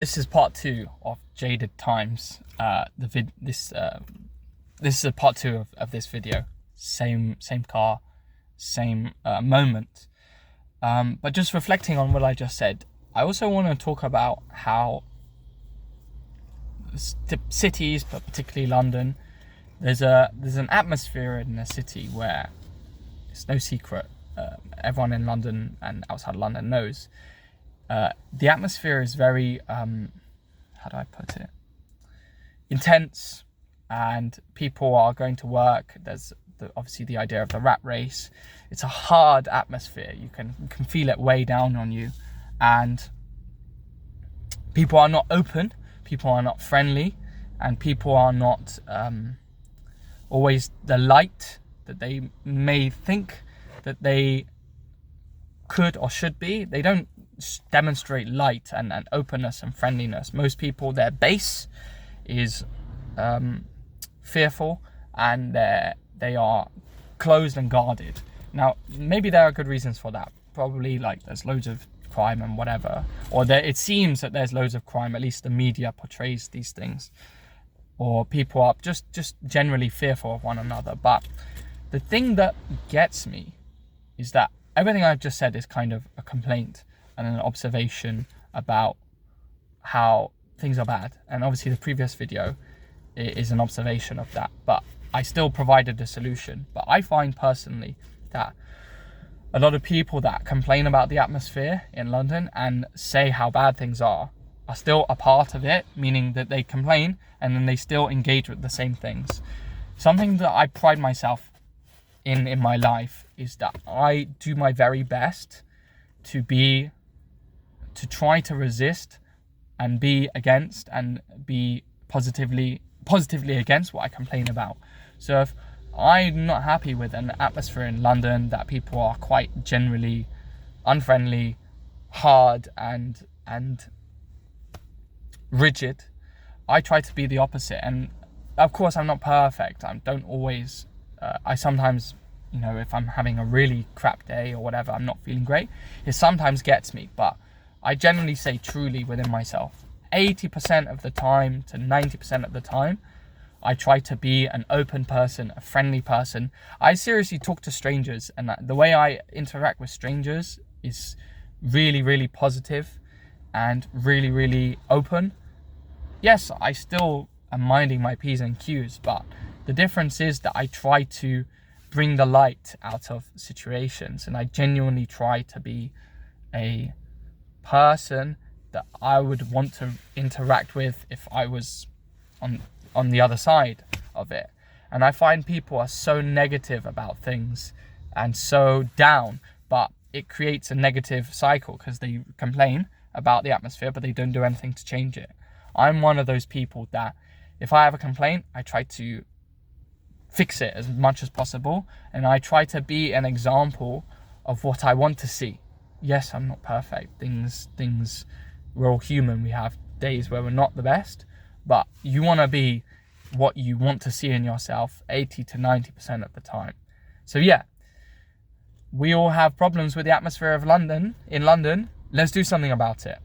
This is part two of Jaded Times. This is a part two of this video. Same car, same moment. But just reflecting on what I just said, I also want to talk about how cities, but particularly London, there's an atmosphere in the city where it's no secret. Everyone in London and outside London knows. The atmosphere is very, how do I put it? Intense, and people are going to work. There's obviously the idea of the rat race. It's a hard atmosphere. You can feel it weigh down on you, and people are not open. People are not friendly, and people are not always the light that they may think that they could or should be. They don't demonstrate light and openness and friendliness. Most people, their base is fearful, and they are closed and guarded. Now, maybe there are good reasons for that. Probably, like, there's loads of crime and whatever, or it seems that there's loads of crime. At least the media portrays these things, or people are just generally fearful of one another. But the thing that gets me is that everything I've just said is kind of a complaint and an observation about how things are bad. And obviously the previous video is an observation of that, but I still provided a solution. But I find personally that a lot of people that complain about the atmosphere in London and say how bad things are still a part of it, meaning that they complain and then they still engage with the same things. Something that I pride myself in my life is that I do my very best to try to resist and be against and be positively against what I complain about. So if I'm not happy with an atmosphere in London that people are quite generally unfriendly, hard and rigid, I try to be the opposite. And of course I'm not perfect. I don't always, I sometimes, if I'm having a really crap day or whatever, I'm not feeling great, it sometimes gets me. But I generally say truly within myself, 80% of the time to 90% of the time, I try to be an open person, a friendly person. I seriously talk to strangers, and the way I interact with strangers is really, really positive and really, really open. Yes, I still am minding my P's and Q's, but the difference is that I try to bring the light out of situations, and I genuinely try to be a person that I would want to interact with if I was on the other side of it. And I find people are so negative about things and so down, but it creates a negative cycle because they complain about the atmosphere but they don't do anything to change it. I'm one of those people that if I have a complaint, I try to fix it as much as possible, and I try to be an example of what I want to see. Yes, I'm not perfect. We're all human. We have days where we're not the best, but you want to be what you want to see in yourself 80 to 90% of the time. So yeah, we all have problems with the atmosphere of London. Let's do something about it.